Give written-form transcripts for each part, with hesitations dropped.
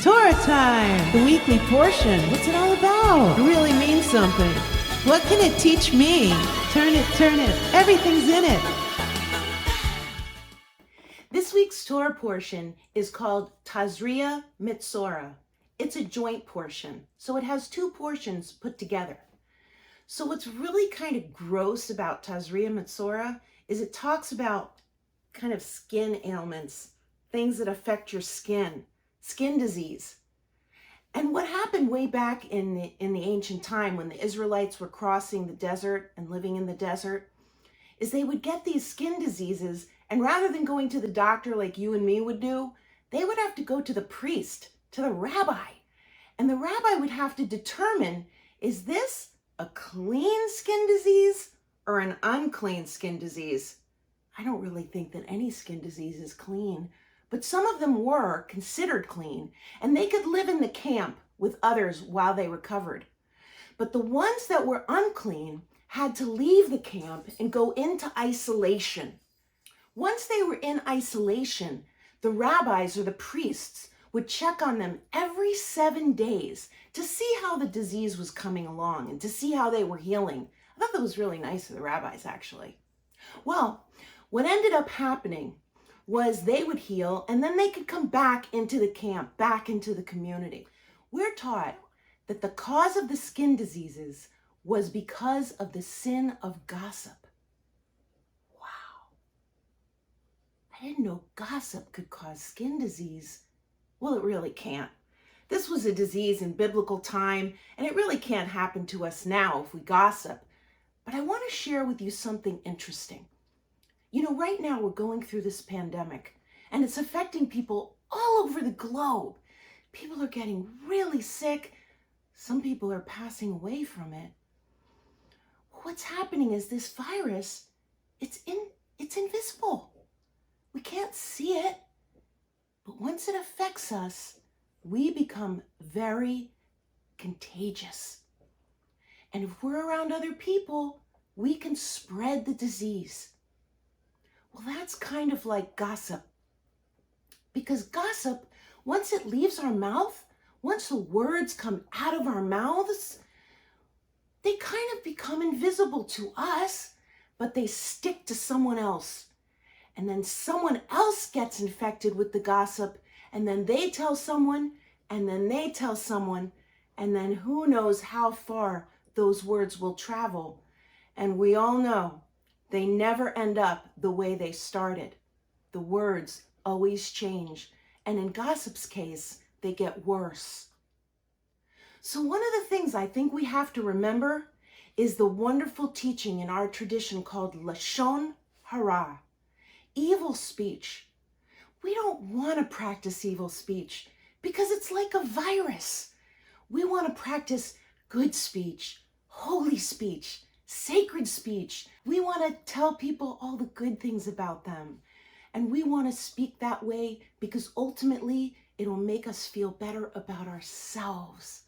Torah time! The weekly portion. What's it all about? It really means something. What can it teach me? Turn it. Everything's in it. This week's Torah portion is called Tazria Metzora. It's a joint portion, so it has two portions put together. So what's really kind of gross about Tazria Metzora is it talks about kind of skin ailments, things that affect your skin disease. And what happened way back in the ancient time when the Israelites were crossing the desert and living in the desert is they would get these skin diseases, and rather than going to the doctor like you and me would do, they would have to go to the priest, to the rabbi. And the rabbi would have to determine, is this a clean skin disease or an unclean skin disease? I don't really think that any skin disease is clean, but some of them were considered clean, and they could live in the camp with others while they recovered. But the ones that were unclean had to leave the camp and go into isolation. Once they were in isolation, the rabbis or the priests would check on them every 7 days to see how the disease was coming along and to see how they were healing. I thought that was really nice of the rabbis, actually. Well, what ended up happening was they would heal, and then they could come back into the camp, back into the community. We're taught that the cause of the skin diseases was because of the sin of gossip. Wow. I didn't know gossip could cause skin disease. Well, it really can't. This was a disease in biblical time, and it really can't happen to us now if we gossip. But I want to share with you something interesting. You know, right now we're going through this pandemic, and it's affecting people all over the globe. People are getting really sick. Some people are passing away from it. What's happening is this virus, it's invisible. We can't see it, but once it affects us, we become very contagious. And if we're around other people, we can spread the disease. Well, that's kind of like gossip. Because gossip, once it leaves our mouth, once the words come out of our mouths, they kind of become invisible to us, but they stick to someone else. And then someone else gets infected with the gossip, and then they tell someone, and then they tell someone, and then who knows how far those words will travel. And we all know they never end up the way they started. The words always change, and in gossip's case, they get worse. So one of the things I think we have to remember is the wonderful teaching in our tradition called Lashon Hara, evil speech. We don't want to practice evil speech because it's like a virus. We want to practice good speech, holy speech, sacred speech. We want to tell people all the good things about them. And we want to speak that way because ultimately it'll make us feel better about ourselves.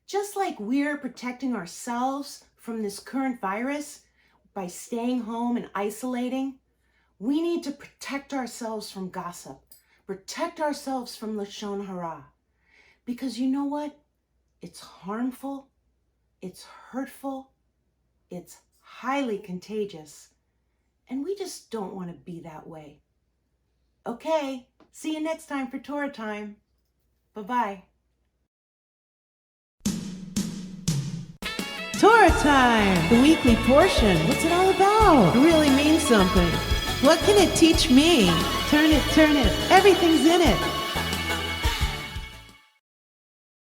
Just like we're protecting ourselves from this current virus by staying home and isolating, we need to protect ourselves from gossip, protect ourselves from Lashon Hara. Because you know what? It's harmful, it's hurtful, it's highly contagious, and we just don't want to be that way. Okay, see you next time for Torah time. Bye-bye. Torah time! The weekly portion. What's it all about? It really means something. What can it teach me? Turn it. Everything's in it.